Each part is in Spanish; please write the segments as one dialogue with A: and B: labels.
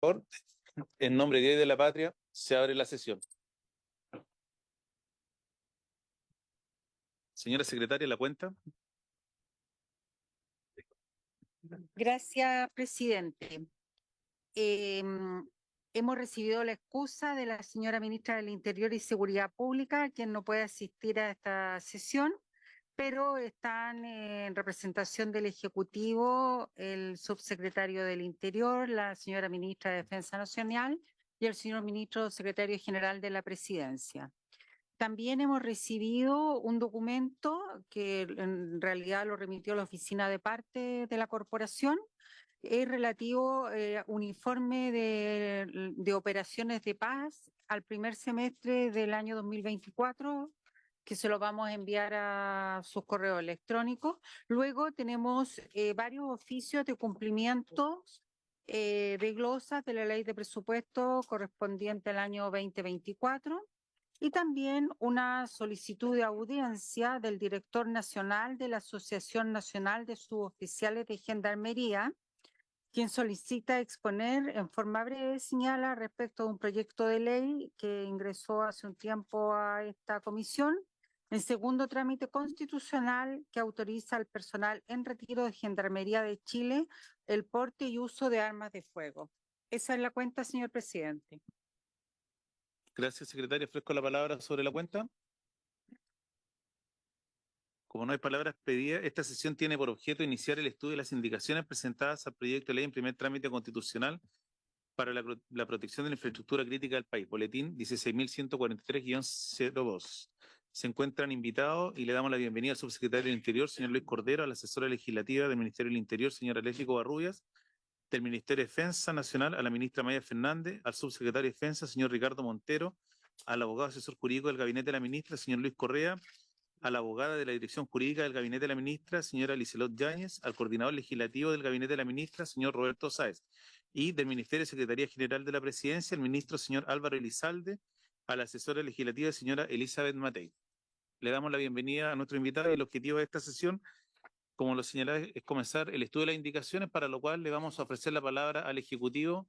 A: Por, en nombre de Dios y de la patria, se abre la sesión. Señora secretaria, la cuenta.
B: Gracias, presidente. Hemos recibido la excusa de la señora ministra del Interior y Seguridad Pública, quien no puede asistir a esta sesión, pero están en representación del Ejecutivo el subsecretario del Interior, la señora ministra de Defensa Nacional y el señor ministro secretario general de la Presidencia. También hemos recibido un documento que en realidad lo remitió la oficina de parte de la corporación. Es relativo a un informe de operaciones de paz al primer semestre del año 2024, que se lo vamos a enviar a sus correos electrónicos. Luego tenemos varios oficios de cumplimiento de glosas de la ley de presupuesto correspondiente al año 2024 y también una solicitud de audiencia del director nacional de la Asociación Nacional de Suboficiales de Gendarmería, quien solicita exponer en forma breve, señala, respecto a un proyecto de ley que ingresó hace un tiempo a esta comisión, en segundo trámite constitucional, que autoriza al personal en retiro de Gendarmería de Chile el porte y uso de armas de fuego. Esa es la cuenta, señor presidente.
A: Gracias, secretaria. Ofrezco la palabra sobre la cuenta. Como no hay palabras pedidas, esta sesión tiene por objeto iniciar el estudio de las indicaciones presentadas al proyecto de ley en primer trámite constitucional para la protección de la infraestructura crítica del país, boletín 16.143-02. Se encuentran invitados y le damos la bienvenida al subsecretario del Interior, señor Luis Cordero, a la asesora legislativa del Ministerio del Interior, señora Leslie Covarrubias, del Ministerio de Defensa Nacional, a la ministra Maya Fernández, al subsecretario de Defensa, señor Ricardo Montero, al abogado asesor jurídico del gabinete de la ministra, señor Luis Correa, a la abogada de la Dirección Jurídica del Gabinete de la Ministra, señora Liselot Yáñez, al coordinador legislativo del Gabinete de la Ministra, señor Roberto Sáez, y del Ministerio de Secretaría General de la Presidencia, el ministro señor Álvaro Elizalde, a la asesora legislativa señora Elizabeth Matei. Le damos la bienvenida a nuestro invitado y el objetivo de esta sesión, como lo señalé, es comenzar el estudio de las indicaciones, para lo cual le vamos a ofrecer la palabra al Ejecutivo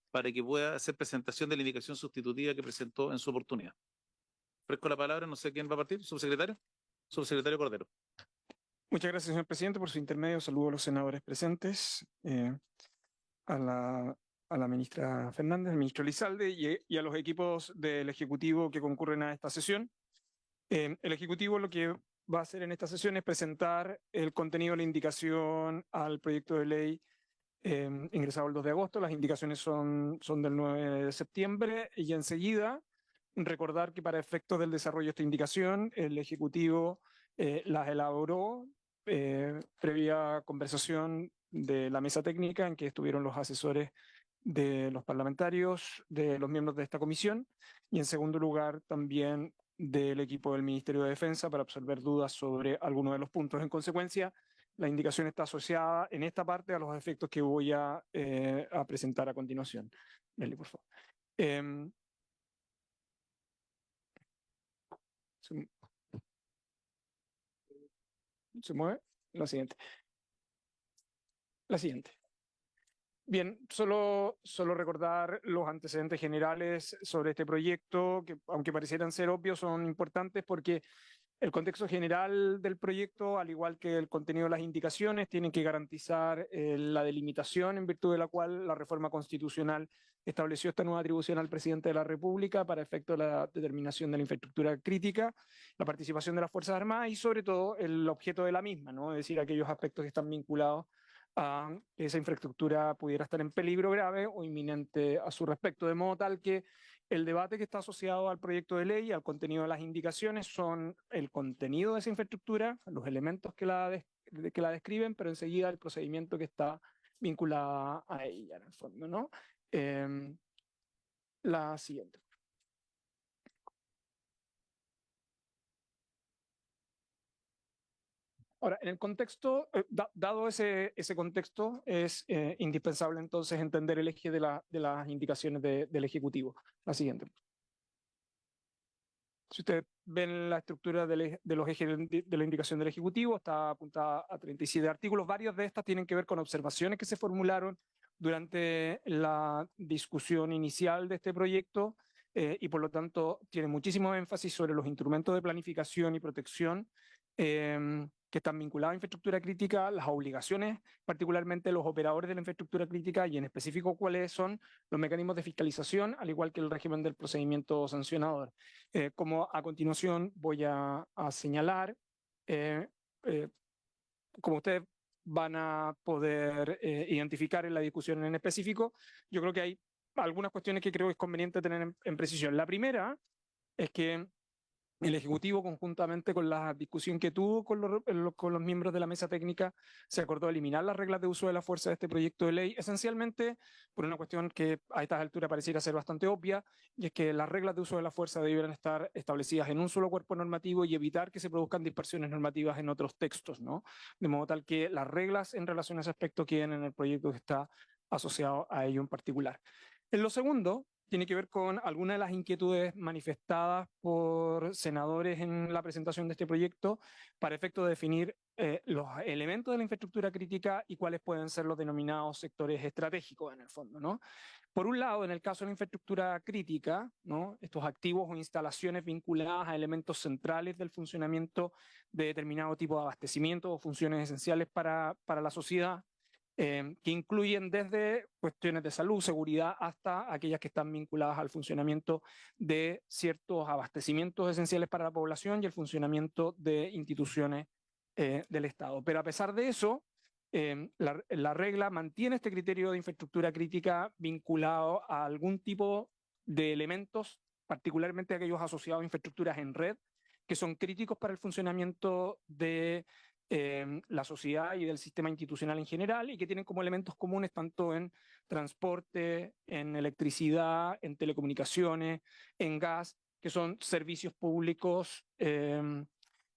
A: para que pueda hacer presentación de la indicación sustitutiva que presentó en su oportunidad. Ofrezco la palabra, no sé quién va a partir, subsecretario. Subsecretario Cordero.
C: Muchas gracias, señor presidente. Por su intermedio, saludo a los senadores presentes, a la ministra Fernández, al ministro Elizalde y a los equipos del Ejecutivo que concurren a esta sesión. El Ejecutivo lo que va a hacer en esta sesión es presentar el contenido de la indicación al proyecto de ley ingresado el 2 de agosto. Las indicaciones son del 9 de septiembre y enseguida recordar que para efectos del desarrollo de esta indicación, el Ejecutivo las elaboró previa conversación de la mesa técnica en que estuvieron los asesores de los parlamentarios, de los miembros de esta comisión, y en segundo lugar también del equipo del Ministerio de Defensa para absolver dudas sobre algunos de los puntos. En consecuencia, la indicación está asociada en esta parte a los efectos que voy a presentar a continuación. Nelly, por favor. ¿Se mueve? La siguiente. La siguiente. Bien, solo recordar los antecedentes generales sobre este proyecto, que aunque parecieran ser obvios, son importantes porque el contexto general del proyecto, al igual que el contenido de las indicaciones, tienen que garantizar la delimitación en virtud de la cual la reforma constitucional estableció esta nueva atribución al presidente de la República para efecto de la determinación de la infraestructura crítica, la participación de las Fuerzas Armadas y sobre todo el objeto de la misma, ¿no? Es decir, aquellos aspectos que están vinculados a que esa infraestructura pudiera estar en peligro grave o inminente a su respecto, de modo tal que el debate que está asociado al proyecto de ley, al contenido de las indicaciones, son el contenido de esa infraestructura, los elementos que la describen, pero enseguida el procedimiento que está vinculado a ella, en el fondo, ¿no? La siguiente. Ahora, en el contexto, dado ese contexto, es indispensable entonces entender el eje de las indicaciones del Ejecutivo. La siguiente. Si ustedes ven la estructura de los ejes de la indicación del Ejecutivo, está apuntada a 37 artículos. Varios de estas tienen que ver con observaciones que se formularon durante la discusión inicial de este proyecto y por lo tanto tiene muchísimo énfasis sobre los instrumentos de planificación y protección que están vinculados a infraestructura crítica, las obligaciones, particularmente los operadores de la infraestructura crítica y en específico cuáles son los mecanismos de fiscalización, al igual que el régimen del procedimiento sancionador. Como a continuación voy a señalar, como ustedes van a poder identificar en la discusión en específico, yo creo que hay algunas cuestiones que creo que es conveniente tener en precisión. La primera es que el Ejecutivo, conjuntamente con la discusión que tuvo con los miembros de la mesa técnica, se acordó eliminar las reglas de uso de la fuerza de este proyecto de ley, esencialmente por una cuestión que a estas alturas pareciera ser bastante obvia, y es que las reglas de uso de la fuerza debieran estar establecidas en un solo cuerpo normativo y evitar que se produzcan dispersiones normativas en otros textos, ¿no? De modo tal que las reglas en relación a ese aspecto queden en el proyecto que está asociado a ello en particular. En lo segundo, tiene que ver con algunas de las inquietudes manifestadas por senadores en la presentación de este proyecto para efecto de definir los elementos de la infraestructura crítica y cuáles pueden ser los denominados sectores estratégicos en el fondo, ¿no? Por un lado, en el caso de la infraestructura crítica, ¿no?, estos activos o instalaciones vinculadas a elementos centrales del funcionamiento de determinado tipo de abastecimiento o funciones esenciales para la sociedad, que incluyen desde cuestiones de salud, seguridad, hasta aquellas que están vinculadas al funcionamiento de ciertos abastecimientos esenciales para la población y el funcionamiento de instituciones del Estado. Pero a pesar de eso, la regla mantiene este criterio de infraestructura crítica vinculado a algún tipo de elementos, particularmente aquellos asociados a infraestructuras en red, que son críticos para el funcionamiento de la sociedad y del sistema institucional en general y que tienen como elementos comunes tanto en transporte, en electricidad, en telecomunicaciones, en gas, que son servicios públicos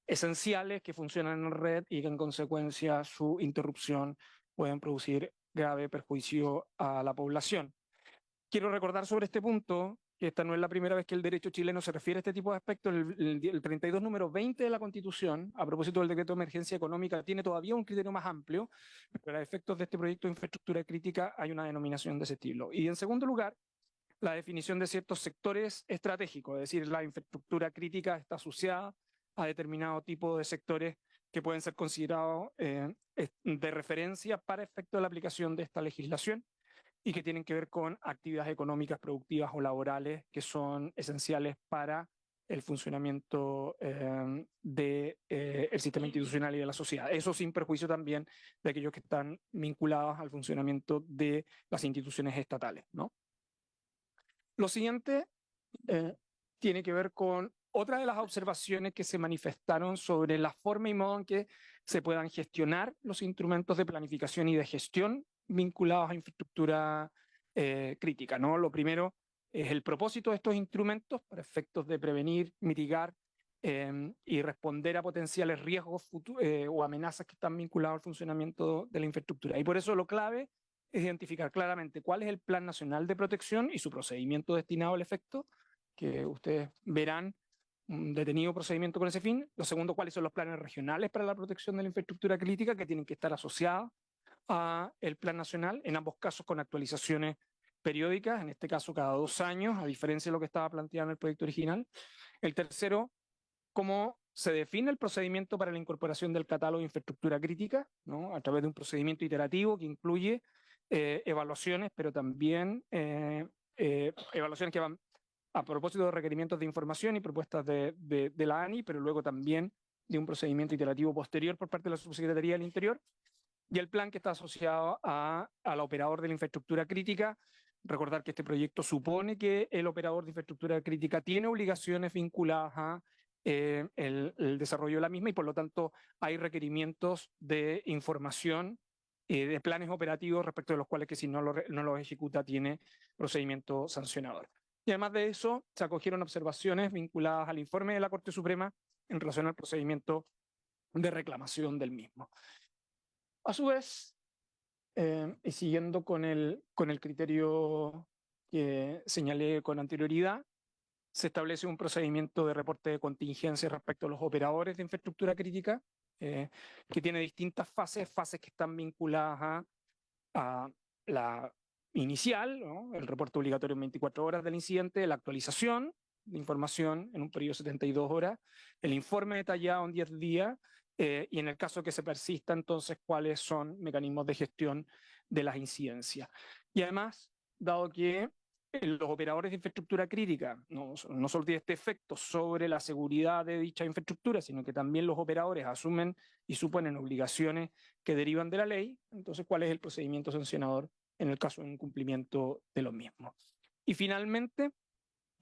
C: esenciales que funcionan en red y que en consecuencia su interrupción pueden producir grave perjuicio a la población. Quiero recordar sobre este punto que esta no es la primera vez que el derecho chileno se refiere a este tipo de aspectos. El 32 número 20 de la Constitución, a propósito del decreto de emergencia económica, tiene todavía un criterio más amplio, pero a efectos de este proyecto de infraestructura crítica hay una denominación de ese estilo. Y en segundo lugar, la definición de ciertos sectores estratégicos, es decir, la infraestructura crítica está asociada a determinado tipo de sectores que pueden ser considerados de referencia para efecto de la aplicación de esta legislación y que tienen que ver con actividades económicas, productivas o laborales que son esenciales para el funcionamiento del sistema institucional y de la sociedad. Eso sin perjuicio también de aquellos que están vinculados al funcionamiento de las instituciones estatales, ¿no? Lo siguiente tiene que ver con otra de las observaciones que se manifestaron sobre la forma y modo en que se puedan gestionar los instrumentos de planificación y de gestión vinculados a infraestructura crítica, ¿no? Lo primero es el propósito de estos instrumentos para efectos de prevenir, mitigar y responder a potenciales riesgos o amenazas que están vinculados al funcionamiento de la infraestructura. Y por eso lo clave es identificar claramente cuál es el Plan Nacional de Protección y su procedimiento destinado al efecto, que ustedes verán un detenido procedimiento con ese fin. Lo segundo, cuáles son los planes regionales para la protección de la infraestructura crítica que tienen que estar asociados a el Plan Nacional, en ambos casos con actualizaciones periódicas, en este caso cada 2 años, a diferencia de lo que estaba planteado en el proyecto original. El tercero, cómo se define el procedimiento para la incorporación del catálogo de infraestructura crítica, ¿no?, a través de un procedimiento iterativo que incluye evaluaciones, pero también evaluaciones que van a propósito de requerimientos de información y propuestas de la ANI, pero luego también de un procedimiento iterativo posterior por parte de la Subsecretaría del Interior, y el plan que está asociado al operador de la infraestructura crítica. Recordar que este proyecto supone que el operador de infraestructura crítica tiene obligaciones vinculadas a el desarrollo de la misma y por lo tanto hay requerimientos de información de planes operativos respecto de los cuales que si no lo ejecuta tiene procedimiento sancionador. Y además de eso se acogieron observaciones vinculadas al informe de la Corte Suprema en relación al procedimiento de reclamación del mismo. A su vez, y siguiendo con el criterio que señalé con anterioridad, se establece un procedimiento de reporte de contingencia respecto a los operadores de infraestructura crítica, que tiene distintas fases que están vinculadas a la inicial, ¿no? El reporte obligatorio en 24 horas del incidente, la actualización de información en un periodo de 72 horas, el informe detallado en 10 días, y en el caso que se persista, entonces, cuáles son mecanismos de gestión de las incidencias. Y además, dado que los operadores de infraestructura crítica no solo tienen este efecto sobre la seguridad de dicha infraestructura, sino que también los operadores asumen y suponen obligaciones que derivan de la ley, entonces, ¿cuál es el procedimiento sancionador en el caso de incumplimiento de los mismos? Y finalmente,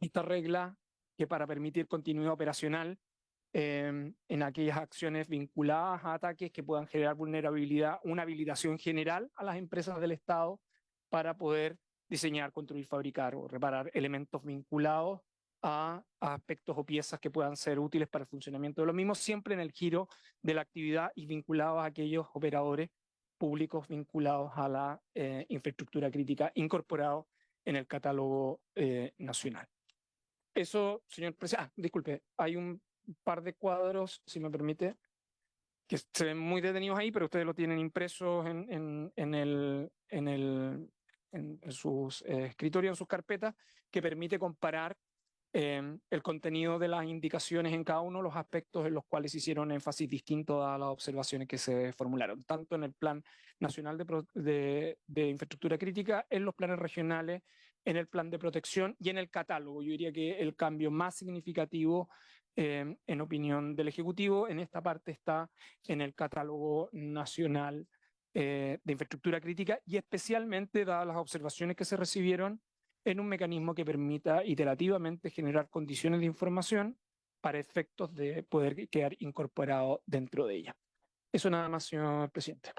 C: esta regla que para permitir continuidad operacional en aquellas acciones vinculadas a ataques que puedan generar vulnerabilidad, una habilitación general a las empresas del Estado para poder diseñar, construir, fabricar o reparar elementos vinculados a aspectos o piezas que puedan ser útiles para el funcionamiento de los mismos, siempre en el giro de la actividad y vinculados a aquellos operadores públicos vinculados a la infraestructura crítica incorporados en el catálogo nacional. Eso, señor presidente, disculpe, hay un par de cuadros, si me permite, que se ven muy detenidos ahí, pero ustedes lo tienen impresos en sus escritorios, en sus carpetas, que permite comparar el contenido de las indicaciones en cada uno de los aspectos en los cuales se hicieron énfasis distinto a las observaciones que se formularon, tanto en el Plan Nacional de Infraestructura Crítica, en los planes regionales, en el Plan de Protección y en el catálogo. Yo diría que el cambio más significativo, en opinión del Ejecutivo, en esta parte está en el catálogo nacional de infraestructura crítica y especialmente dadas las observaciones que se recibieron en un mecanismo que permita iterativamente generar condiciones de información para efectos de poder quedar incorporado dentro de ella. Eso nada más, señor presidente.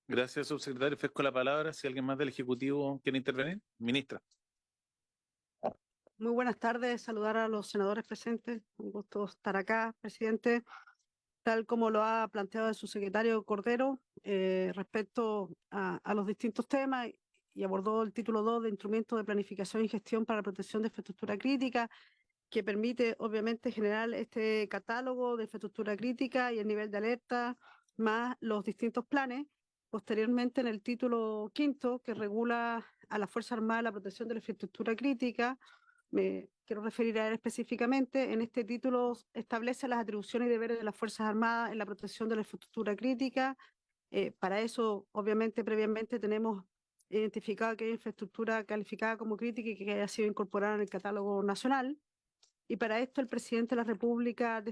A: Gracias, subsecretario. Ofrezco la palabra. Si alguien más del Ejecutivo quiere intervenir. Ministra.
D: Muy buenas tardes, saludar a los senadores presentes. Un gusto estar acá, presidente. Tal como lo ha planteado el subsecretario Cordero, respecto a los distintos temas, y abordó el título 2 de Instrumentos de Planificación y Gestión para la Protección de Infraestructura Crítica, que permite obviamente generar este catálogo de infraestructura crítica y el nivel de alerta, más los distintos planes. Posteriormente, en el título 5, que regula a la Fuerza Armada la protección de la infraestructura crítica, me quiero referir a él específicamente. En este título establece las atribuciones y deberes de las Fuerzas Armadas en la protección de la infraestructura crítica. Para eso, obviamente, previamente tenemos identificado aquella infraestructura calificada como crítica y que haya sido incorporada en el catálogo nacional. Y para esto el presidente de la República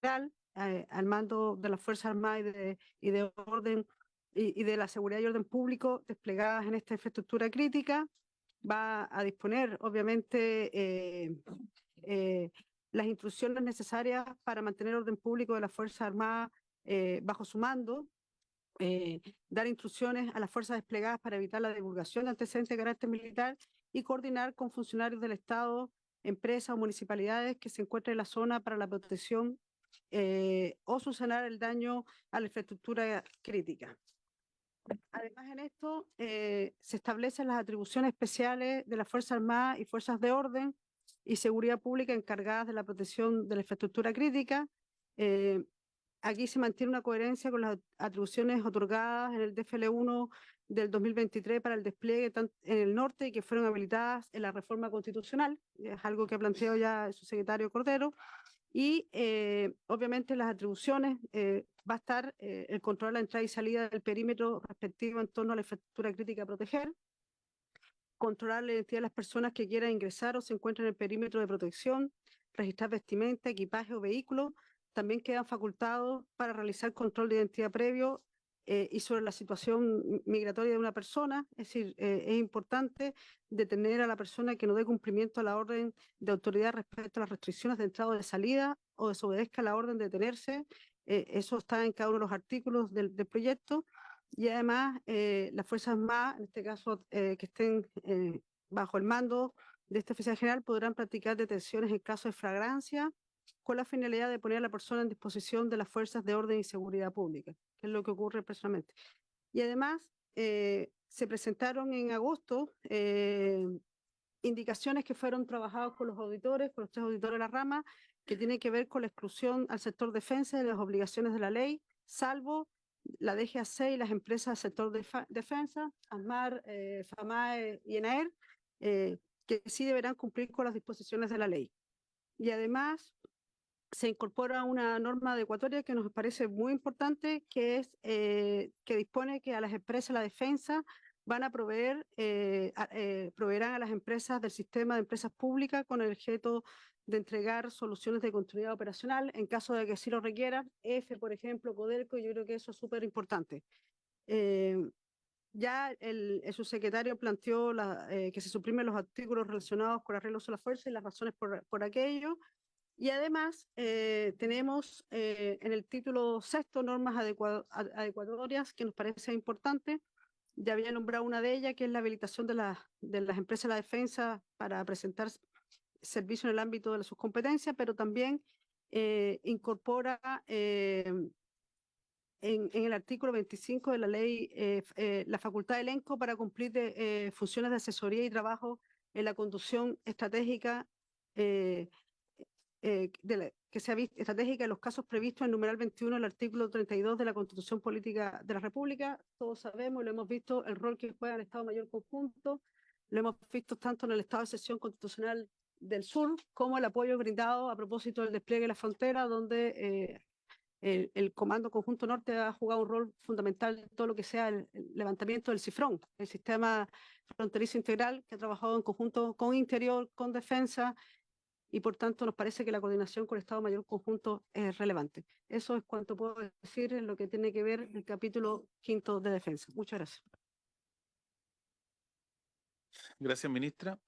D: al mando de las Fuerzas Armadas y de orden y de la seguridad y orden público desplegadas en esta infraestructura crítica, va a disponer, obviamente, las instrucciones necesarias para mantener orden público de las Fuerzas Armadas bajo su mando, dar instrucciones a las fuerzas desplegadas para evitar la divulgación de antecedentes de carácter militar y coordinar con funcionarios del Estado, empresas o municipalidades que se encuentren en la zona para la protección o subsanar el daño a la infraestructura crítica. Además, en esto se establecen las atribuciones especiales de las Fuerzas Armadas y Fuerzas de Orden y Seguridad Pública encargadas de la protección de la infraestructura crítica. Aquí se mantiene una coherencia con las atribuciones otorgadas en el DFL 1 del 2023 para el despliegue en el norte y que fueron habilitadas en la reforma constitucional. Es algo que ha planteado ya el subsecretario Cordero. Y obviamente las atribuciones va a estar el control de la entrada y salida del perímetro respectivo en torno a la infraestructura crítica a proteger, controlar la identidad de las personas que quieran ingresar o se encuentren en el perímetro de protección, registrar vestimenta, equipaje o vehículo. También quedan facultados para realizar control de identidad previo y sobre la situación migratoria de una persona. Es decir, es importante detener a la persona que no dé cumplimiento a la orden de autoridad respecto a las restricciones de entrada o de salida o desobedezca la orden de detenerse. Eso está en cada uno de los artículos del proyecto. Y además, las Fuerzas Armadas, en este caso, que estén bajo el mando de este oficial general, podrán practicar detenciones en caso de flagrancia con la finalidad de poner a la persona en disposición de las fuerzas de orden y seguridad pública, que es lo que ocurre personalmente. Y además, se presentaron en agosto indicaciones que fueron trabajadas con los auditores, con los 3 auditores de la rama, que tienen que ver con la exclusión al sector defensa de las obligaciones de la ley, salvo la DGAC y las empresas del sector de defensa, ASMAR, FAMAE y ENAER, que sí deberán cumplir con las disposiciones de la ley. Y además se incorpora una norma adecuatoria que nos parece muy importante, que es que dispone que a las empresas de la defensa van a proveer, proveerán a las empresas del sistema de empresas públicas con el objeto de entregar soluciones de continuidad operacional en caso de que sí lo requieran, EFE, por ejemplo, Codelco, yo creo que eso es súper importante. Ya el subsecretario planteó que se suprimen los artículos relacionados con arreglos a la fuerza y las razones por aquello. Y además tenemos en el título sexto normas adecuatorias que nos parece importante. Ya había nombrado una de ellas, que es la habilitación de las empresas de la defensa para presentar servicios en el ámbito de sus competencias, pero también incorpora en el artículo 25 de la ley la facultad de elenco para cumplir funciones de asesoría y trabajo en la conducción estratégica que sea estratégica en los casos previstos en el numeral 21 del artículo 32 de la Constitución Política de la República. Todos sabemos, lo hemos visto, el rol que juega el Estado Mayor Conjunto, lo hemos visto tanto en el Estado de Excepción Constitucional del Sur como el apoyo brindado a propósito del despliegue de la frontera, donde el Comando Conjunto Norte ha jugado un rol fundamental en todo lo que sea el levantamiento del cifrón, el sistema fronterizo integral que ha trabajado en conjunto con Interior, con Defensa, y por tanto nos parece que la coordinación con el Estado Mayor Conjunto es relevante. Eso es cuanto puedo decir en lo que tiene que ver el capítulo quinto de defensa. Muchas gracias.
A: Gracias, ministra.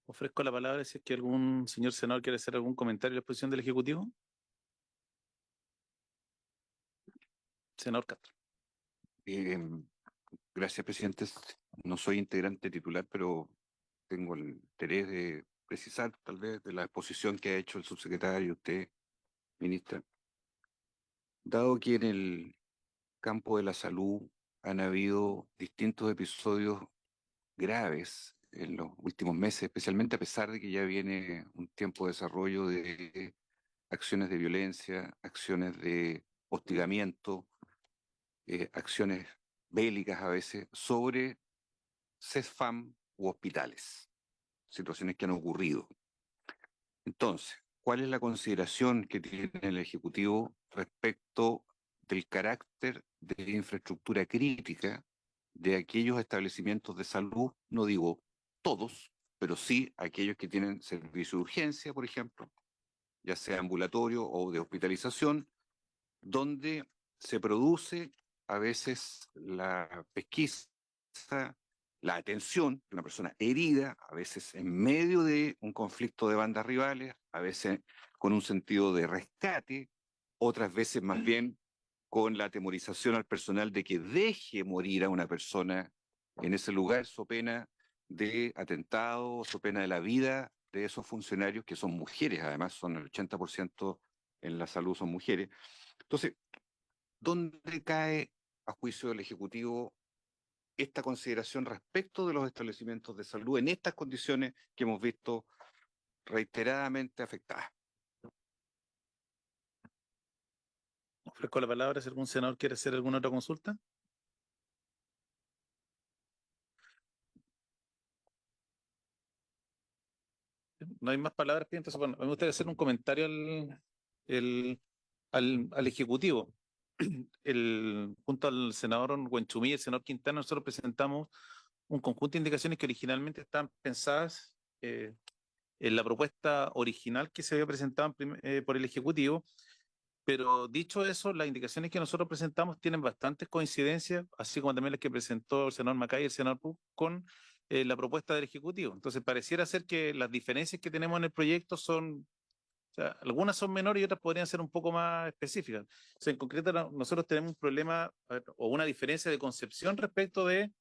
A: Ofrezco la palabra si es que algún señor senador quiere hacer algún comentario a la exposición del Ejecutivo. Senador Castro.
E: Gracias, presidente. No soy integrante titular, pero tengo el interés de precisar, tal vez, de la exposición que ha hecho el subsecretario y usted, ministra. Dado que en el campo de la salud han habido distintos episodios graves en los últimos meses, especialmente a pesar de que ya viene un tiempo de desarrollo de acciones de violencia, acciones de hostigamiento, acciones bélicas a veces, sobre CESFAM u hospitales, situaciones que han ocurrido. Entonces, ¿cuál es la consideración que tiene el Ejecutivo respecto del carácter de infraestructura crítica de aquellos establecimientos de salud? No digo todos, pero sí aquellos que tienen servicio de urgencia, por ejemplo, ya sea ambulatorio o de hospitalización, donde se produce a veces la pesquisa, la atención de una persona herida, a veces en medio de un conflicto de bandas rivales, a veces con un sentido de rescate, otras veces más bien con la atemorización al personal de que deje morir a una persona en ese lugar, so pena de atentado, so pena de la vida de esos funcionarios, que son mujeres, además son el 80% en la salud son mujeres. Entonces, ¿dónde cae, a juicio del Ejecutivo, esta consideración respecto de los establecimientos de salud en estas condiciones que hemos visto reiteradamente afectadas?
A: Ofrezco la palabra si algún senador quiere hacer alguna otra consulta. No hay más palabras, entonces, bueno, me gustaría hacer un comentario al Ejecutivo. Junto al senador Huenchumí y el senador Quintana, nosotros presentamos un conjunto de indicaciones que originalmente estaban pensadas en la propuesta original que se había presentado por el Ejecutivo, pero dicho eso, las indicaciones que nosotros presentamos tienen bastantes coincidencias, así como también las que presentó el senador Macay y el senador Puc con la propuesta del Ejecutivo. Entonces, pareciera ser que las diferencias que tenemos en el proyecto son, o sea, algunas son menores y otras podrían ser un poco más específicas. O sea, en concreto, nosotros tenemos un problema o una diferencia de concepción respecto de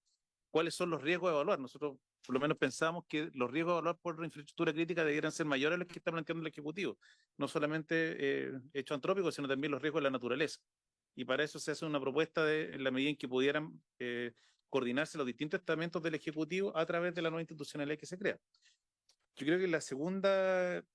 A: cuáles son los riesgos a evaluar. Nosotros por lo menos pensamos que los riesgos a evaluar por infraestructura crítica debieran ser mayores a los que está planteando el Ejecutivo, no solamente hechos antrópicos, sino también los riesgos de la naturaleza. Y para eso se hace una propuesta en la medida en que pudieran coordinarse los distintos estamentos del Ejecutivo a través de la nueva institucionalidad que se crea. Yo creo que la segunda,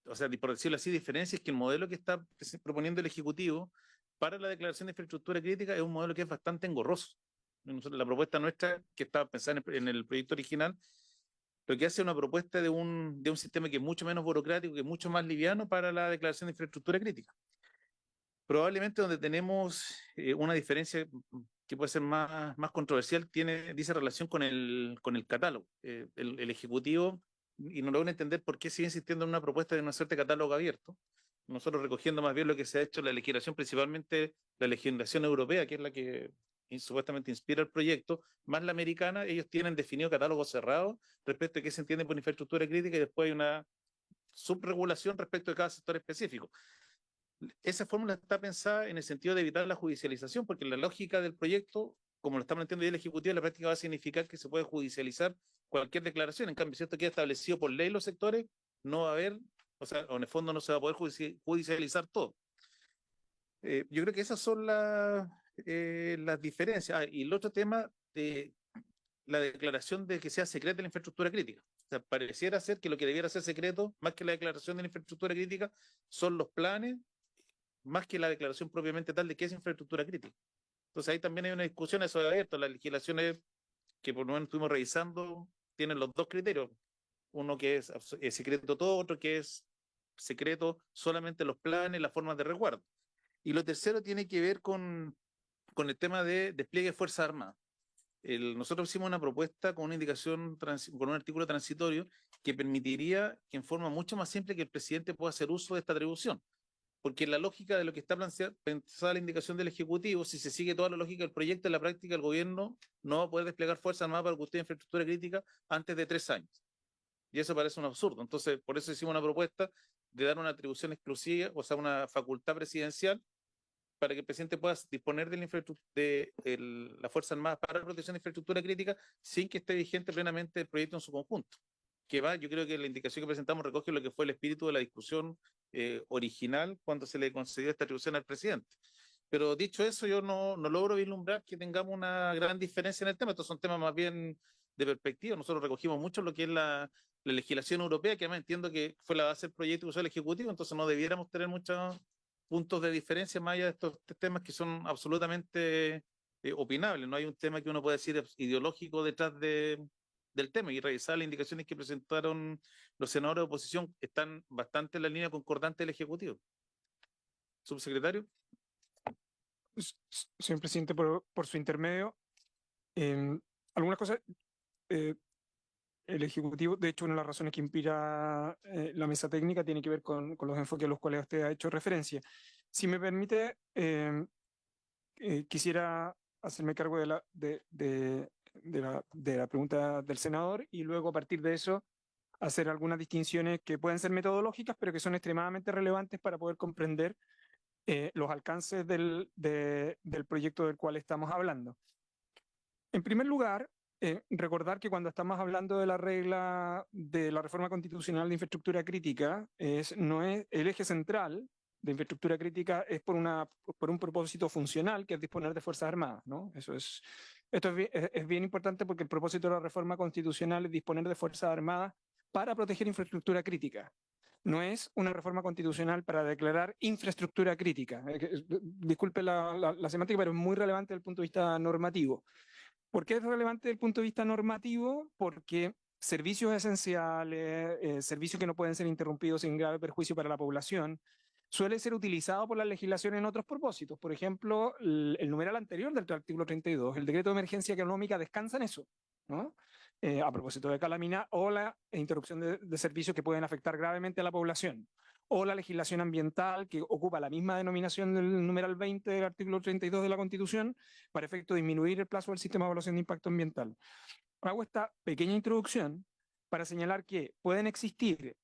A: o sea, por decirlo así, diferencia es que el modelo que está proponiendo el Ejecutivo para la declaración de infraestructura crítica es un modelo que es bastante engorroso. La propuesta nuestra, que estaba pensada en el proyecto original, lo que hace es una propuesta de un sistema que es mucho menos burocrático, que es mucho más liviano para la declaración de infraestructura crítica. Probablemente donde tenemos una diferencia que puede ser más controversial, dice relación con el catálogo. El Ejecutivo, y no logro entender por qué sigue insistiendo en una propuesta de una suerte de catálogo abierto, nosotros recogiendo más bien lo que se ha hecho en la legislación, principalmente la legislación europea, que es la que supuestamente inspira el proyecto, más la americana. Ellos tienen definido catálogos cerrados respecto a qué se entiende por infraestructura crítica, y después hay una subregulación respecto de cada sector específico. Esa fórmula está pensada en el sentido de evitar la judicialización, porque la lógica del proyecto, como lo está planteando hoy el Ejecutivo, en la práctica va a significar que se puede judicializar cualquier declaración. En cambio, si esto queda establecido por ley los sectores, no va a haber, o sea, en el fondo no se va a poder judicializar todo. Yo creo que esas son las diferencias. Y el otro tema de la declaración de que sea secreta la infraestructura crítica. O sea, pareciera ser que lo que debiera ser secreto, más que la declaración de la infraestructura crítica, son los planes, más que la declaración propiamente tal de qué es infraestructura crítica. Entonces ahí también hay una discusión, eso es abierto. Las legislaciones que por lo menos estuvimos revisando tienen los dos criterios. Uno que es secreto todo, otro que es secreto solamente los planes, las formas de resguardo. Y lo tercero tiene que ver con el tema de despliegue de Fuerzas Armadas. Nosotros hicimos una propuesta con una indicación, con un artículo transitorio que permitiría que en forma mucho más simple que el presidente pueda hacer uso de esta atribución. Porque la lógica de lo que está pensada la indicación del Ejecutivo, si se sigue toda la lógica del proyecto, en la práctica el gobierno no va a poder desplegar Fuerzas Armadas para que usted infraestructura crítica antes de 3 años. Y eso parece un absurdo. Entonces, por eso hicimos una propuesta de dar una atribución exclusiva, o sea, una facultad presidencial para que el presidente pueda disponer de la Fuerza Armada para la protección de infraestructura crítica sin que esté vigente plenamente el proyecto en su conjunto. Yo creo que la indicación que presentamos recoge lo que fue el espíritu de la discusión original cuando se le concedió esta atribución al presidente. Pero dicho eso, yo no logro vislumbrar que tengamos una gran diferencia en el tema. Estos son temas más bien de perspectiva. Nosotros recogimos mucho lo que es la legislación europea, que además entiendo que fue la base del proyecto que usó el Ejecutivo, entonces no debiéramos tener muchos puntos de diferencia más allá de estos temas que son absolutamente opinables. No hay un tema que uno pueda decir ideológico detrás del tema, y revisar las indicaciones que presentaron los senadores de oposición están bastante en la línea concordante del Ejecutivo. Subsecretario.
C: Señor presidente, por su intermedio, algunas cosas, el Ejecutivo, de hecho, una de las razones que inspira la mesa técnica tiene que ver con los enfoques a los cuales usted ha hecho referencia. Si me permite, quisiera hacerme cargo de la pregunta del senador y luego a partir de eso hacer algunas distinciones que pueden ser metodológicas, pero que son extremadamente relevantes para poder comprender los alcances del proyecto del cual estamos hablando. En primer lugar, recordar que cuando estamos hablando de la regla de la reforma constitucional de infraestructura crítica, no es el eje central de infraestructura crítica es por un propósito funcional, que es disponer de Fuerzas Armadas, ¿no? Esto es bien importante porque el propósito de la reforma constitucional es disponer de Fuerzas Armadas para proteger infraestructura crítica. No es una reforma constitucional para declarar infraestructura crítica. Disculpe la semántica, pero es muy relevante desde el punto de vista normativo. ¿Por qué es relevante desde el punto de vista normativo? Porque servicios esenciales, servicios que no pueden ser interrumpidos sin grave perjuicio para la población, suele ser utilizado por la legislación en otros propósitos. Por ejemplo, el numeral anterior del artículo 32, el decreto de emergencia económica, descansa en eso, ¿no? A propósito de calamidad o la interrupción de servicios que pueden afectar gravemente a la población, o la legislación ambiental que ocupa la misma denominación del numeral 20 del artículo 32 de la Constitución para efecto de disminuir el plazo del sistema de evaluación de impacto ambiental. Hago esta pequeña introducción para señalar que pueden existir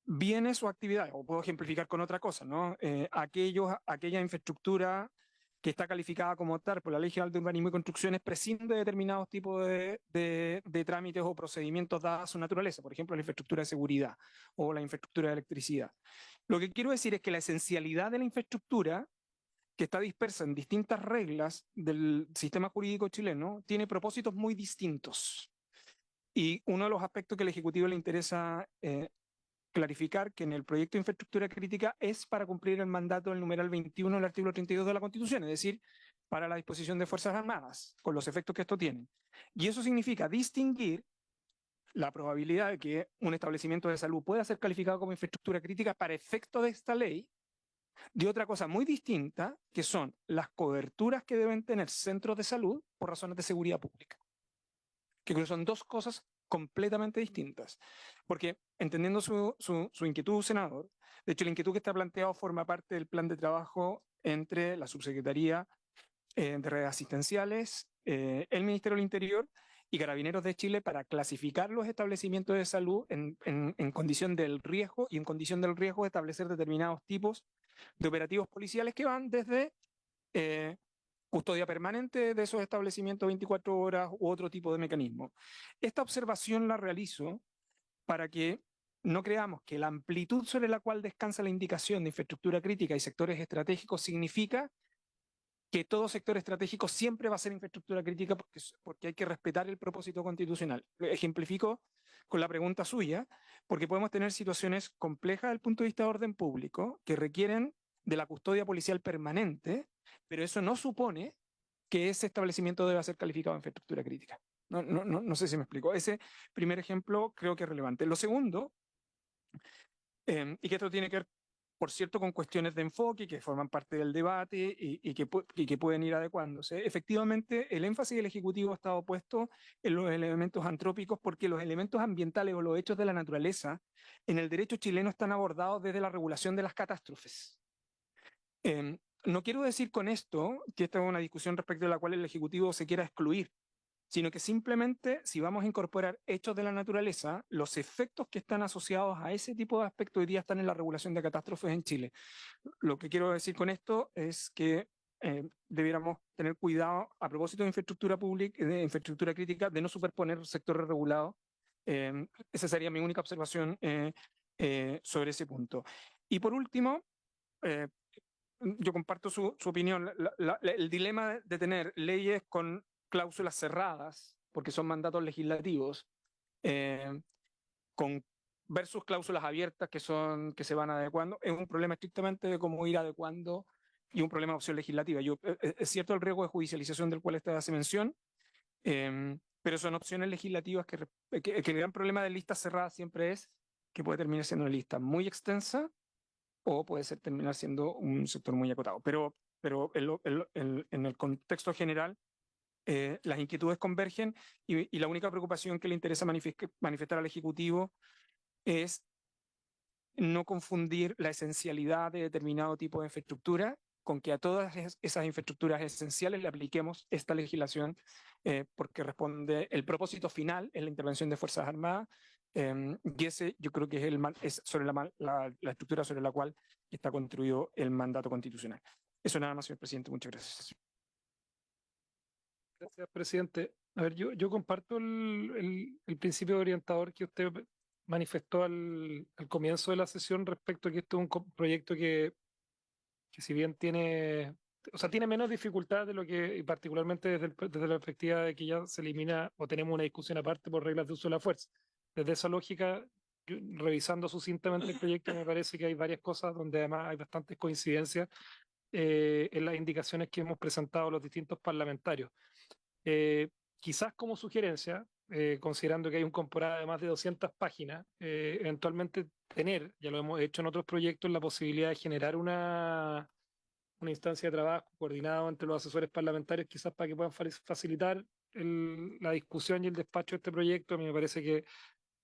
C: bienes o actividades, o puedo ejemplificar con otra cosa, ¿no? Aquella infraestructura que está calificada como tal por la Ley General de Urbanismo y Construcciones prescinde de determinados tipos de trámites o procedimientos dada su naturaleza, por ejemplo, la infraestructura de seguridad o la infraestructura de electricidad. Lo que quiero decir es que la esencialidad de la infraestructura, que está dispersa en distintas reglas del sistema jurídico chileno, tiene propósitos muy distintos. Y uno de los aspectos que al Ejecutivo le interesa clarificar que en el proyecto de infraestructura crítica es para cumplir el mandato del numeral 21 del artículo 32 de la Constitución, es decir, para la disposición de Fuerzas Armadas, con los efectos que esto tiene. Y eso significa distinguir la probabilidad de que un establecimiento de salud pueda ser calificado como infraestructura crítica para efecto de esta ley, de otra cosa muy distinta, que son las coberturas que deben tener centros de salud por razones de seguridad pública. Que creo que son dos cosas completamente distintas. Porque, entendiendo su inquietud, senador, de hecho, la inquietud que está planteado forma parte del plan de trabajo entre la Subsecretaría de Redes Asistenciales, el Ministerio del Interior y Carabineros de Chile para clasificar los establecimientos de salud en condición del riesgo y en condición del riesgo de establecer determinados tipos de operativos policiales que van desde custodia permanente de esos establecimientos 24 horas u otro tipo de mecanismo. Esta observación la realizo para que no creamos que la amplitud sobre la cual descansa la indicación de infraestructura crítica y sectores estratégicos significa que todo sector estratégico siempre va a ser infraestructura crítica porque hay que respetar el propósito constitucional. Ejemplifico con la pregunta suya, porque podemos tener situaciones complejas desde el punto de vista de orden público que requieren de la custodia policial permanente, pero eso no supone que ese establecimiento deba ser calificado de infraestructura crítica. No sé si me explico. Ese primer ejemplo creo que es relevante. Lo segundo, y que esto tiene que ver, por cierto, con cuestiones de enfoque que forman parte del debate y que pueden ir adecuándose. Efectivamente, el énfasis del Ejecutivo ha estado puesto en los elementos antrópicos porque los elementos ambientales o los hechos de la naturaleza en el derecho chileno están abordados desde la regulación de las catástrofes. No quiero decir con esto que esta es una discusión respecto a la cual el Ejecutivo se quiera excluir, sino que simplemente si vamos a incorporar hechos de la naturaleza, los efectos que están asociados a ese tipo de aspectos hoy día están en la regulación de catástrofes en Chile. Lo que quiero decir con esto es que debiéramos tener cuidado a propósito de infraestructura pública, de infraestructura crítica, de no superponer sectores regulados. Esa sería mi única observación sobre ese punto. Y por último, yo comparto su opinión. El dilema de tener leyes con cláusulas cerradas, porque son mandatos legislativos, versus cláusulas abiertas que se van adecuando, es un problema estrictamente de cómo ir adecuando y un problema de opción legislativa. Es cierto el riesgo de judicialización del cual usted hace mención, pero son opciones legislativas que el gran problema de listas cerradas siempre es que puede terminar siendo una lista muy extensa o puede terminar siendo un sector muy acotado. Pero en el contexto general, las inquietudes convergen y la única preocupación que le interesa manifestar al Ejecutivo es no confundir la esencialidad de determinado tipo de infraestructura con que a todas esas infraestructuras esenciales le apliquemos esta legislación, porque responde, el propósito final es la intervención de Fuerzas Armadas, y ese yo creo que es sobre la estructura sobre la cual está construido el mandato constitucional. Eso nada más, señor presidente. Muchas gracias.
F: Gracias, presidente. A ver, yo comparto el principio orientador que usted manifestó al comienzo de la sesión respecto a que este es un proyecto que si bien tiene menos dificultad de lo que, y particularmente desde la perspectiva de que ya se elimina o tenemos una discusión aparte por reglas de uso de la fuerza. Desde esa lógica, revisando sucintamente el proyecto, me parece que hay varias cosas donde además hay bastantes coincidencias en las indicaciones que hemos presentado los distintos parlamentarios. Quizás como sugerencia, considerando que hay un comparado de más de 200 páginas, eventualmente tener, ya lo hemos hecho en otros proyectos, la posibilidad de generar una instancia de trabajo coordinado entre los asesores parlamentarios, quizás para que puedan facilitar la discusión y el despacho de este proyecto. A mí me parece que,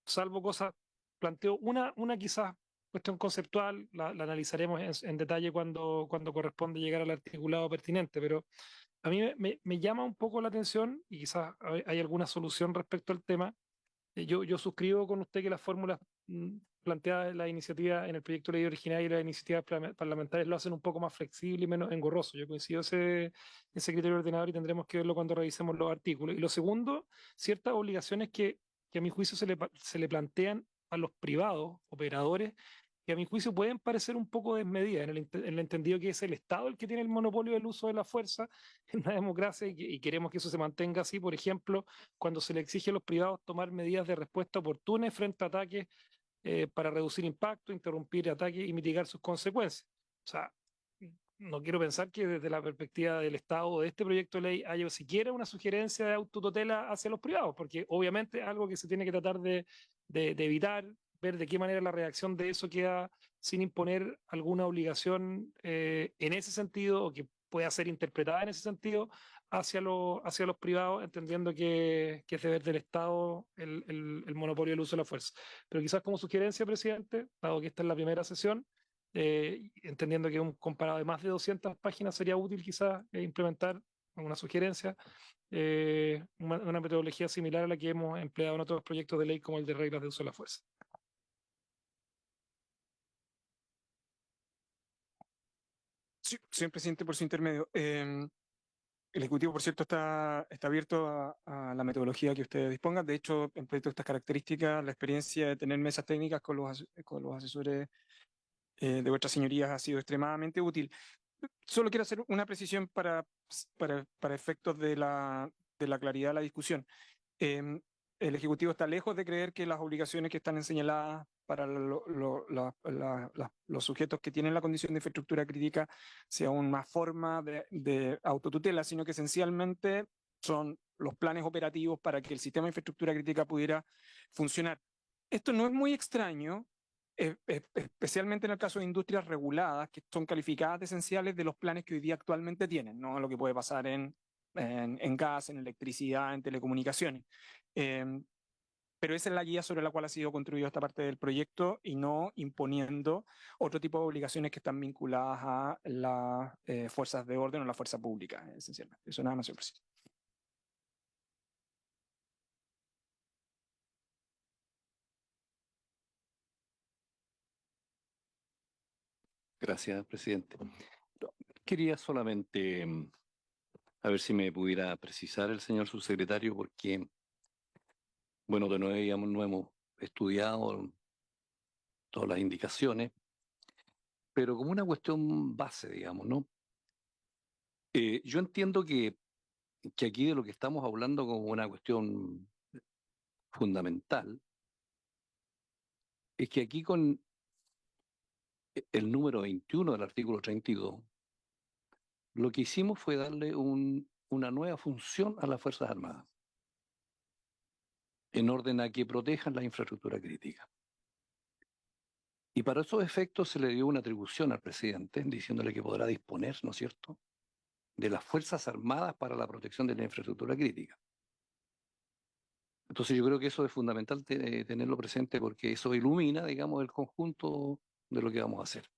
F: salvo cosas, planteo una quizás cuestión conceptual, la analizaremos en detalle cuando corresponde llegar al articulado pertinente, pero a mí me llama un poco la atención, y quizás hay alguna solución respecto al tema. Yo suscribo con usted que las fórmulas planteadas en la iniciativa, en el proyecto de ley original y las iniciativas parlamentarias lo hacen un poco más flexible y menos engorroso. Yo coincido ese criterio ordenador y tendremos que verlo cuando revisemos los artículos. Y lo segundo, ciertas obligaciones que a mi juicio se le plantean a los privados operadores, que a mi juicio pueden parecer un poco desmedidas, en el entendido que es el Estado el que tiene el monopolio del uso de la fuerza en una democracia y queremos que eso se mantenga así. Por ejemplo, cuando se le exige a los privados tomar medidas de respuesta oportunas frente a ataques para reducir impacto, interrumpir ataques y mitigar sus consecuencias. O sea, no quiero pensar que desde la perspectiva del Estado de este proyecto de ley haya siquiera una sugerencia de autotutela hacia los privados, porque obviamente es algo que se tiene que tratar de evitar, ver de qué manera la redacción de eso queda sin imponer alguna obligación en ese sentido o que pueda ser interpretada en ese sentido hacia los privados, entendiendo que es deber del Estado el monopolio del uso de la fuerza. Pero quizás como sugerencia, presidente, dado que esta es la primera sesión, entendiendo que un comparado de más de 200 páginas sería útil quizás implementar una sugerencia, una metodología similar a la que hemos empleado en otros proyectos de ley como el de reglas de uso de la fuerza.
C: Sí, señor presidente, por su intermedio. El Ejecutivo, por cierto, está abierto a la metodología que ustedes dispongan. De hecho, en proyectos de estas características, la experiencia de tener mesas técnicas con los asesores de vuestras señorías ha sido extremadamente útil. Solo quiero hacer una precisión para efectos de la claridad de la discusión. El Ejecutivo está lejos de creer que las obligaciones que están señaladas para los sujetos que tienen la condición de infraestructura crítica sea una forma de autotutela, sino que esencialmente son los planes operativos para que el sistema de infraestructura crítica pudiera funcionar. Esto no es muy extraño, especialmente en el caso de industrias reguladas, que son calificadas de esenciales de los planes que hoy día actualmente tienen, no lo que puede pasar en gas, en electricidad, en telecomunicaciones. Pero esa es la guía sobre la cual ha sido construido esta parte del proyecto y no imponiendo otro tipo de obligaciones que están vinculadas a las fuerzas de orden o la fuerza pública, esencialmente. Eso nada más, señor presidente.
G: Gracias, presidente. Quería solamente a ver si me pudiera precisar el señor subsecretario, porque, bueno, de nuevo digamos, no hemos estudiado todas las indicaciones, pero como una cuestión base, digamos, ¿no? Yo entiendo que aquí de lo que estamos hablando como una cuestión fundamental es que aquí con el número 21 del artículo 32, lo que hicimos fue darle una nueva función a las Fuerzas Armadas, en orden a que protejan la infraestructura crítica. Y para esos efectos se le dio una atribución al presidente, diciéndole que podrá disponer, ¿no es cierto?, de las Fuerzas Armadas para la protección de la infraestructura crítica. Entonces yo creo que eso es fundamental tenerlo presente, porque eso ilumina, digamos, el conjunto de lo que vamos a hacer.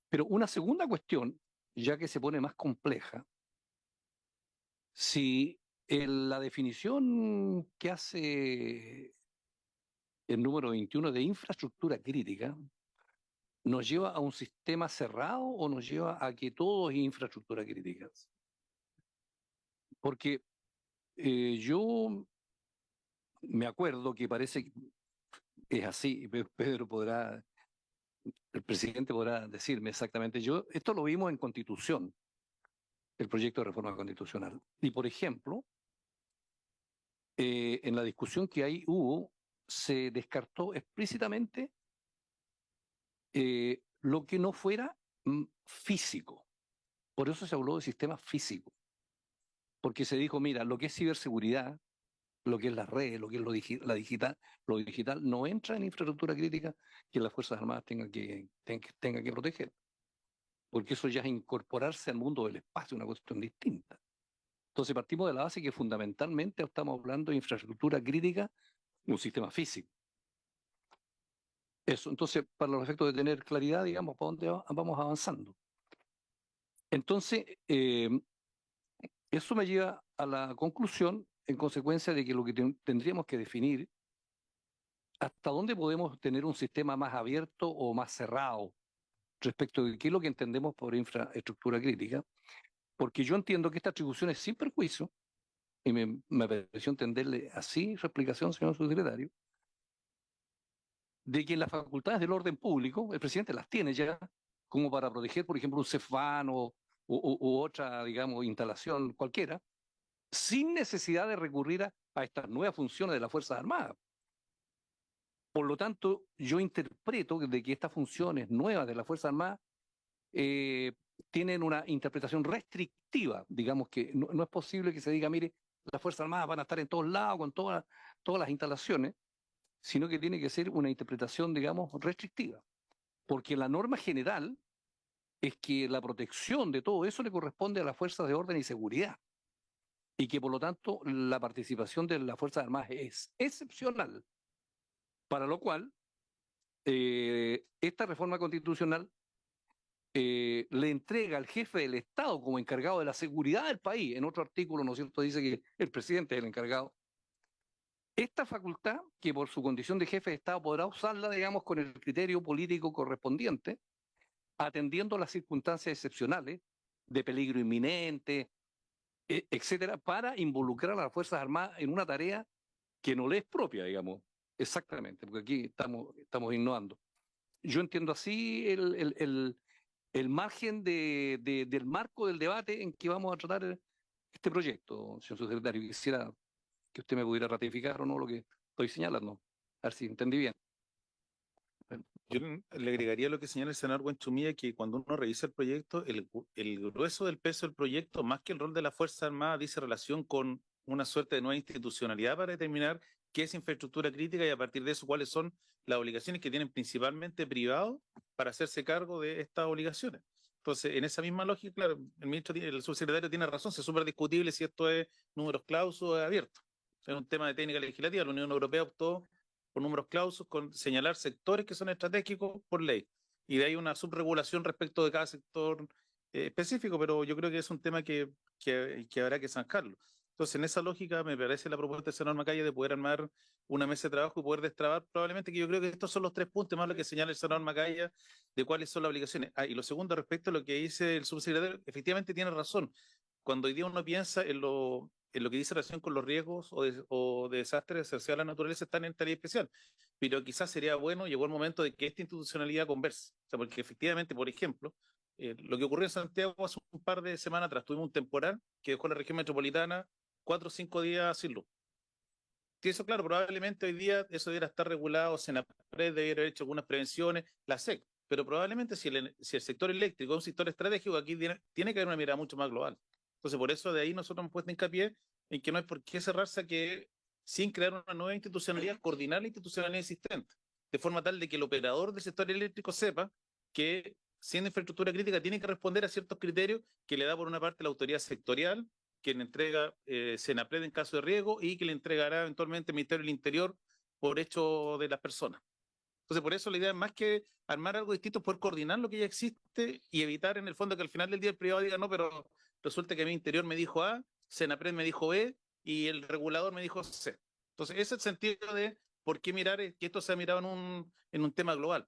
G: Pero una segunda cuestión, ya que se pone más compleja, si la definición que hace el número 21 de infraestructura crítica nos lleva a un sistema cerrado o nos lleva a que todo es infraestructura crítica. Porque yo me acuerdo que parece que es así, Pedro podrá, el presidente podrá decirme exactamente. Esto lo vimos en Constitución, el proyecto de reforma constitucional. Y por ejemplo, en la discusión que ahí hubo, se descartó explícitamente lo que no fuera físico. Por eso se habló de sistema físico. Porque se dijo, mira, lo que es ciberseguridad, lo que es la red, lo que es lo digital no entra en infraestructura crítica que las Fuerzas Armadas tengan que proteger. Porque eso ya es incorporarse al mundo del espacio, una cuestión distinta. Entonces partimos de la base que fundamentalmente estamos hablando de infraestructura crítica, un sistema físico. Eso, entonces, para los efectos de tener claridad, digamos, para dónde vamos avanzando. Entonces, eso me lleva a la conclusión, en consecuencia de que lo que tendríamos que definir, hasta dónde podemos tener un sistema más abierto o más cerrado respecto de qué es lo que entendemos por infraestructura crítica, porque yo entiendo que esta atribución es sin perjuicio, y me pareció entenderle así su explicación, señor subsecretario, de que las facultades del orden público, el presidente las tiene ya, como para proteger, por ejemplo, un CEFAN u otra, digamos, instalación cualquiera, sin necesidad de recurrir a estas nuevas funciones de las Fuerzas Armadas. Por lo tanto, yo interpreto de que estas funciones nuevas de la Fuerza Armada tienen una interpretación restrictiva. Digamos que no es posible que se diga, mire, las Fuerzas Armadas van a estar en todos lados con todas las instalaciones, sino que tiene que ser una interpretación, digamos, restrictiva. Porque la norma general es que la protección de todo eso le corresponde a las fuerzas de orden y seguridad, y que por lo tanto la participación de las Fuerzas Armadas es excepcional, para lo cual esta reforma constitucional le entrega al jefe del Estado como encargado de la seguridad del país. En otro artículo, ¿no es cierto?, dice que el presidente es el encargado. Esta facultad, que por su condición de jefe de Estado podrá usarla, digamos, con el criterio político correspondiente, atendiendo las circunstancias excepcionales de peligro inminente, etcétera, para involucrar a las Fuerzas Armadas en una tarea que no le es propia, digamos. Exactamente, porque aquí estamos innovando. Yo entiendo así el margen del marco del debate en que vamos a tratar este proyecto, señor secretario. Quisiera que usted me pudiera ratificar o no lo que estoy señalando. A ver si entendí bien.
A: Yo le agregaría lo que señala el senador Buenchumilla, que cuando uno revisa el proyecto, el grueso del peso del proyecto, más que el rol de la Fuerza Armada, dice relación con una suerte de nueva institucionalidad para determinar qué es infraestructura crítica y a partir de eso cuáles son las obligaciones que tienen principalmente privados para hacerse cargo de estas obligaciones. Entonces, en esa misma lógica, claro, el subsecretario tiene razón, es súper discutible si esto es números clausos o abiertos. Es un tema de técnica legislativa. La Unión Europea optó por números clausos, con señalar sectores que son estratégicos por ley. Y de ahí una subregulación respecto de cada sector específico, pero yo creo que es un tema que habrá que zanjarlo. Entonces, en esa lógica, me parece la propuesta del senador Macaya de poder armar una mesa de trabajo y poder destrabar probablemente, que yo creo que estos son los tres puntos, más lo que señala el senador Macaya, de cuáles son las obligaciones. Y lo segundo, respecto a lo que dice el subsecretario, efectivamente tiene razón. Cuando hoy día uno piensa en lo que dice relación con los riesgos o de desastres asociados a la naturaleza, están en esta ley especial. Pero quizás sería bueno, llegó el momento de que esta institucionalidad converse. O sea, porque efectivamente, por ejemplo, lo que ocurrió en Santiago hace un par de semanas atrás, tuvimos un temporal que dejó la región metropolitana 4 o 5 días sin luz. Y eso, claro, probablemente hoy día eso debería estar regulado, Senapred debería haber hecho algunas prevenciones, la SEC, pero probablemente si el sector eléctrico es un sector estratégico, aquí tiene que haber una mirada mucho más global. Entonces, por eso de ahí nosotros hemos puesto hincapié en que no hay por qué cerrarse a que, sin crear una nueva institucionalidad, coordinar la institucionalidad existente, de forma tal de que el operador del sector eléctrico sepa que, siendo infraestructura crítica, tiene que responder a ciertos criterios que le da por una parte la autoridad sectorial, que le entrega Senapred en caso de riesgo y que le entregará eventualmente el Ministerio del Interior por hecho de las personas. Entonces, por eso la idea es más que armar algo distinto, poder coordinar lo que ya existe y evitar en el fondo que al final del día el privado diga, no, pero resulta que mi interior me dijo A, Senapred me dijo B y el regulador me dijo C. Entonces, ese es el sentido de por qué mirar que esto se ha mirado en un tema global.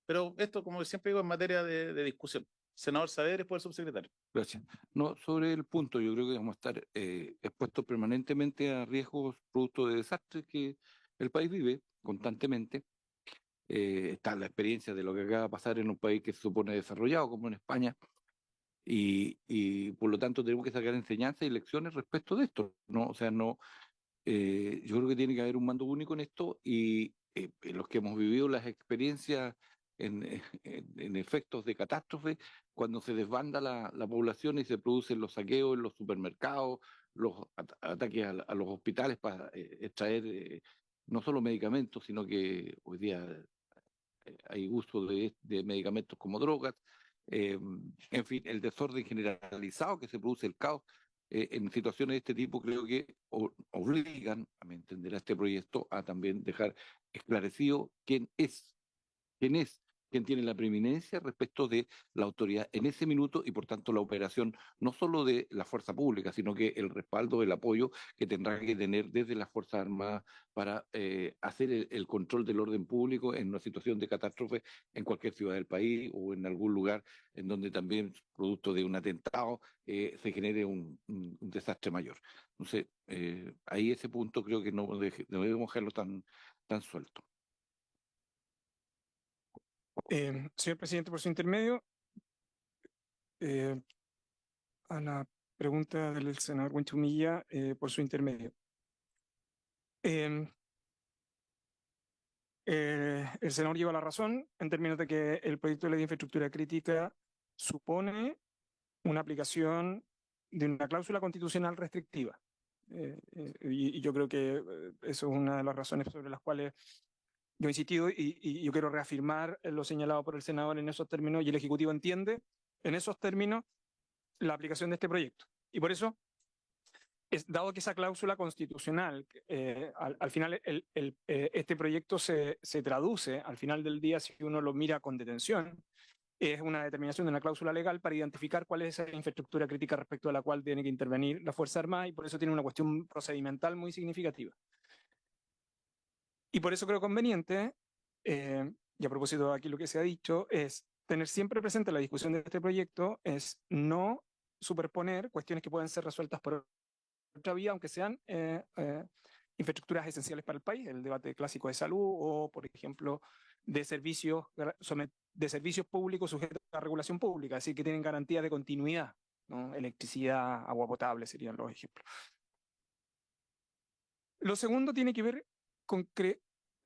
A: Pero esto, como siempre digo, es materia de discusión. Senador Saavedra, después el subsecretario.
E: Gracias. No, sobre el punto, yo creo que vamos a estar expuestos permanentemente a riesgos producto de desastres que el país vive constantemente. Está la experiencia de lo que acaba de pasar en un país que se supone desarrollado, como en España, y por lo tanto tenemos que sacar enseñanzas y lecciones respecto de esto, ¿no? O sea, no, yo creo que tiene que haber un mando único en esto y en los que hemos vivido las experiencias en efectos de catástrofe, cuando se desbanda la población y se producen los saqueos en los supermercados, los ataques a los hospitales para extraer no solo medicamentos, sino que hoy día hay uso de medicamentos como drogas, en fin, el desorden generalizado que se produce, el caos. En situaciones de este tipo creo que obligan, a mi entender, a este proyecto a también dejar esclarecido quién tiene la preeminencia respecto de la autoridad en ese minuto y por tanto la operación no solo de la fuerza pública, sino que el respaldo, el apoyo que tendrá que tener desde las Fuerzas Armadas para hacer el control del orden público en una situación de catástrofe en cualquier ciudad del país o en algún lugar en donde también, producto de un atentado, se genere un desastre mayor. Entonces, ahí ese punto creo que no debemos dejarlo tan suelto.
C: Señor presidente, por su intermedio, a la pregunta del senador Buenchumilla, por su intermedio. El senador lleva la razón en términos de que el proyecto de ley de infraestructura crítica supone una aplicación de una cláusula constitucional restrictiva. Y yo creo que eso es una de las razones sobre las cuales yo he insistido y yo quiero reafirmar lo señalado por el senador en esos términos y el Ejecutivo entiende en esos términos la aplicación de este proyecto. Y por eso, dado que esa cláusula constitucional, al final este proyecto se traduce, al final del día, si uno lo mira con detención, es una determinación de una cláusula legal para identificar cuál es esa infraestructura crítica respecto a la cual tiene que intervenir la Fuerza Armada y por eso tiene una cuestión procedimental muy significativa. Y por eso creo conveniente, y a propósito de aquí lo que se ha dicho, es tener siempre presente la discusión de este proyecto, es no superponer cuestiones que pueden ser resueltas por otra vía, aunque sean infraestructuras esenciales para el país, el debate clásico de salud o, por ejemplo, de servicios públicos sujetos a regulación pública, así que tienen garantía de continuidad, ¿no? Electricidad, agua potable serían los ejemplos. Lo segundo tiene que ver con que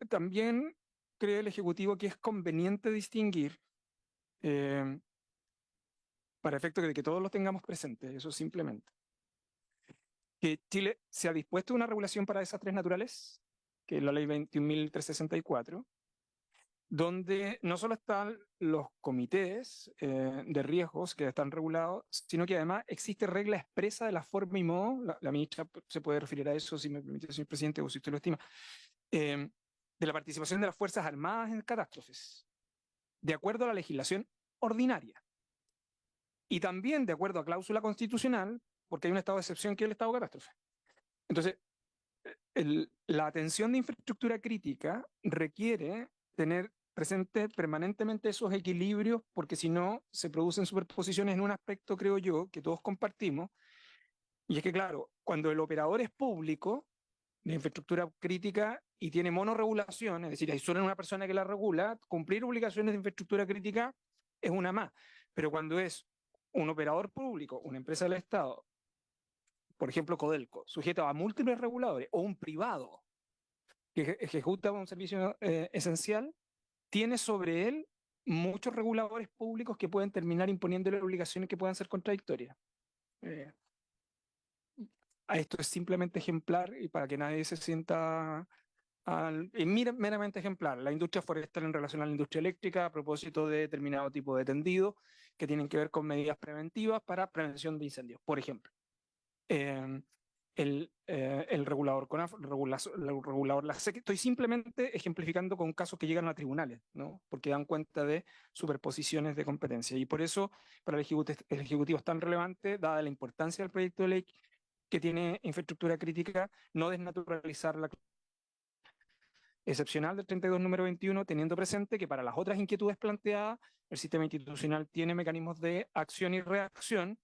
C: también cree el Ejecutivo que es conveniente distinguir, para efecto de que todos lo tengamos presentes, eso simplemente, que Chile se ha dispuesto a una regulación para desastres naturales, que es la ley 21.364, donde no solo están los comités de riesgos que están regulados, sino que además existe regla expresa de la forma y modo, la ministra se puede referir a eso, si me permite, señor presidente, o si usted lo estima, de la participación de las Fuerzas Armadas en catástrofes, de acuerdo a la legislación ordinaria. Y también de acuerdo a cláusula constitucional, porque hay un estado de excepción que es el estado de catástrofe. Entonces, la atención de infraestructura crítica requiere tener presente permanentemente esos equilibrios, porque si no, se producen superposiciones en un aspecto, creo yo, que todos compartimos, y es que, claro, cuando el operador es público de infraestructura crítica y tiene monorregulación, es decir, hay solo una persona que la regula, cumplir obligaciones de infraestructura crítica es una más. Pero cuando es un operador público, una empresa del Estado, por ejemplo, Codelco, sujeto a múltiples reguladores, o un privado que ejecuta un servicio esencial, tiene sobre él muchos reguladores públicos que pueden terminar imponiéndole obligaciones que puedan ser contradictorias. Esto es simplemente ejemplar y para que nadie se sienta meramente ejemplar. La industria forestal en relación a la industria eléctrica a propósito de determinado tipo de tendido que tienen que ver con medidas preventivas para prevención de incendios, por ejemplo. El regulador CONAF, el regulador LASEC. Estoy simplemente ejemplificando con casos que llegan a tribunales, ¿no? Porque dan cuenta de superposiciones de competencia. Y por eso para el Ejecutivo es tan relevante, dada la importancia del proyecto de ley que tiene infraestructura crítica, no desnaturalizar la excepcional del 32 número 21, teniendo presente que para las otras inquietudes planteadas, el sistema institucional tiene mecanismos de acción y reacción,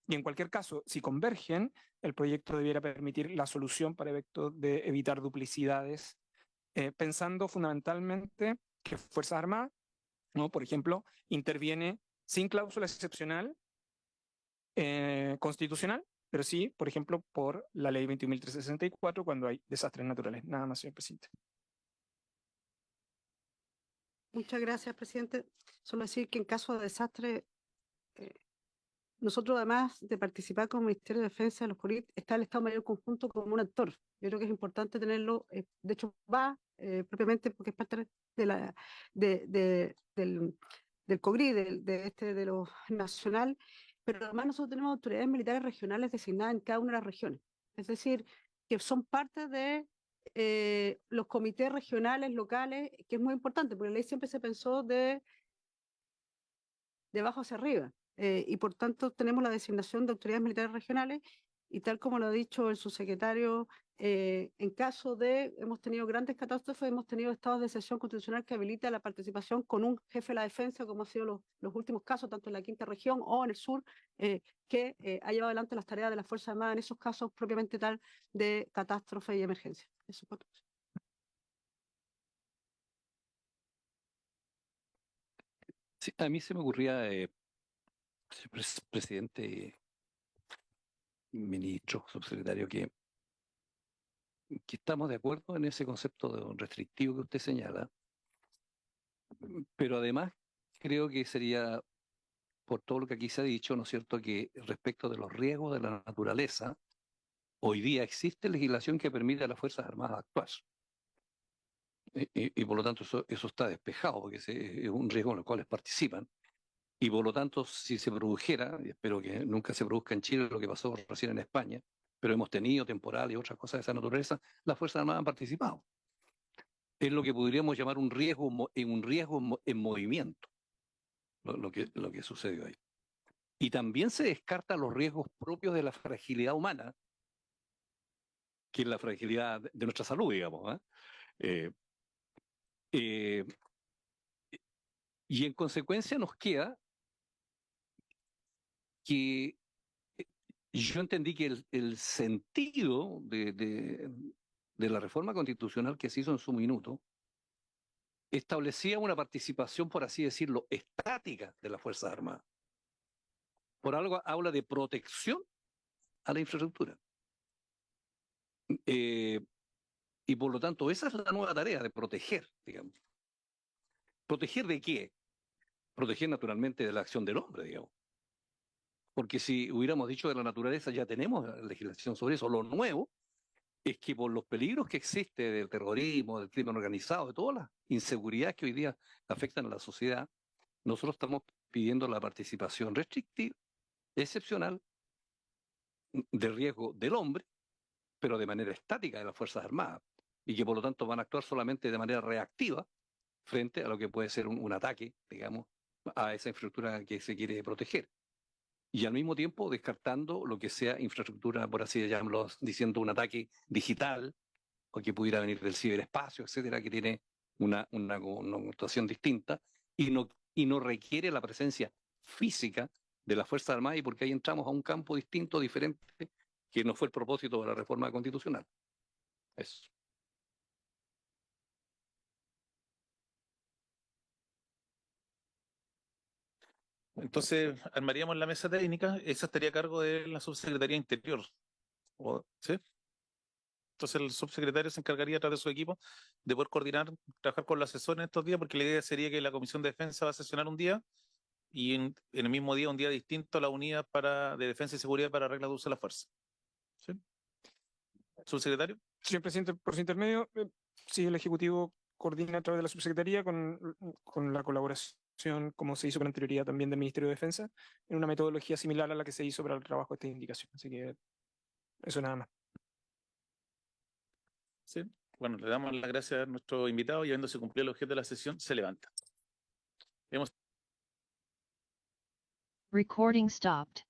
C: y en cualquier caso, si convergen, el proyecto debiera permitir la solución para efectos de evitar duplicidades, pensando fundamentalmente que Fuerzas Armadas, ¿no? Por ejemplo, interviene sin cláusula excepcional constitucional, pero sí, por ejemplo, por la ley 21.364 cuando hay desastres naturales. Nada más, señor presidente.
D: Muchas gracias, presidente. Solo decir que en caso de desastre, nosotros además de participar como Ministerio de Defensa, los CORIT, está el Estado Mayor Conjunto como un actor. Yo creo que es importante tenerlo, de hecho va propiamente porque es parte del COGRI, de lo nacional, pero además nosotros tenemos autoridades militares regionales designadas en cada una de las regiones. Es decir, que son parte de los comités regionales, locales, que es muy importante, porque la ley siempre se pensó de abajo hacia arriba. Y por tanto tenemos la designación de autoridades militares regionales y tal como lo ha dicho el subsecretario, en caso de, hemos tenido grandes catástrofes, hemos tenido estados de excepción constitucional que habilita la participación con un jefe de la defensa, como han sido los últimos casos, tanto en la quinta región o en el sur, que ha llevado adelante las tareas de las Fuerzas Armadas en esos casos propiamente tal de catástrofe y emergencia. Eso es
G: Sí, a mí se me ocurría, señor presidente, ministro, subsecretario, que que estamos de acuerdo en ese concepto restrictivo que usted señala, pero además creo que sería, por todo lo que aquí se ha dicho, ¿no es cierto?, que respecto de los riesgos de la naturaleza, hoy día existe legislación que permite a las Fuerzas Armadas actuar. Y por lo tanto eso está despejado, porque es un riesgo en el cual participan. Y por lo tanto, si se produjera, y espero que nunca se produzca en Chile lo que pasó recién en España, pero hemos tenido temporal y otras cosas de esa naturaleza, las Fuerzas Armadas han participado. Es lo que podríamos llamar un riesgo, en movimiento, lo que sucedió ahí. Y también se descartan los riesgos propios de la fragilidad humana, que es la fragilidad de nuestra salud, digamos. Eh, y en consecuencia nos queda que yo entendí que el sentido de la reforma constitucional que se hizo en su minuto establecía una participación, por así decirlo, estática de las Fuerzas Armadas. Por algo habla de protección a la infraestructura. Y por lo tanto, esa es la nueva tarea de proteger, digamos. ¿Proteger de qué? Proteger naturalmente de la acción del hombre, digamos. Porque si hubiéramos dicho de la naturaleza, ya tenemos legislación sobre eso. Lo nuevo es que por los peligros que existen del terrorismo, del crimen organizado, de todas las inseguridades que hoy día afectan a la sociedad, nosotros estamos pidiendo la participación restrictiva, excepcional, de riesgo del hombre, pero de manera estática de las Fuerzas Armadas, y que por lo tanto van a actuar solamente de manera reactiva frente a lo que puede ser un ataque, digamos, a esa infraestructura que se quiere proteger. Y al mismo tiempo descartando lo que sea infraestructura, por así llamarlo, diciendo un ataque digital, o que pudiera venir del ciberespacio, etcétera, que tiene una connotación distinta y no requiere la presencia física de las Fuerzas Armadas, y porque ahí entramos a un campo distinto, diferente, que no fue el propósito de la reforma constitucional. Eso.
A: Entonces, armaríamos la mesa técnica, esa estaría a cargo de la subsecretaría Interior. ¿Sí? Entonces el subsecretario se encargaría a través de su equipo de poder coordinar, trabajar con los asesores en estos días, porque la idea sería que la Comisión de Defensa va a sesionar un día y en el mismo día, un día distinto, la unidad de defensa y seguridad para reglas de uso de la fuerza. ¿Sí? Subsecretario.
C: Señor presidente, por su intermedio, sí, el Ejecutivo coordina a través de la subsecretaría con la colaboración, como se hizo con anterioridad también del Ministerio de Defensa, en una metodología similar a la que se hizo para el trabajo de esta indicación. Así que eso nada más.
A: ¿Sí? Bueno, le damos las gracias a nuestro invitado y habiéndose cumplido el objeto de la sesión, se levanta.
H: Recording stopped.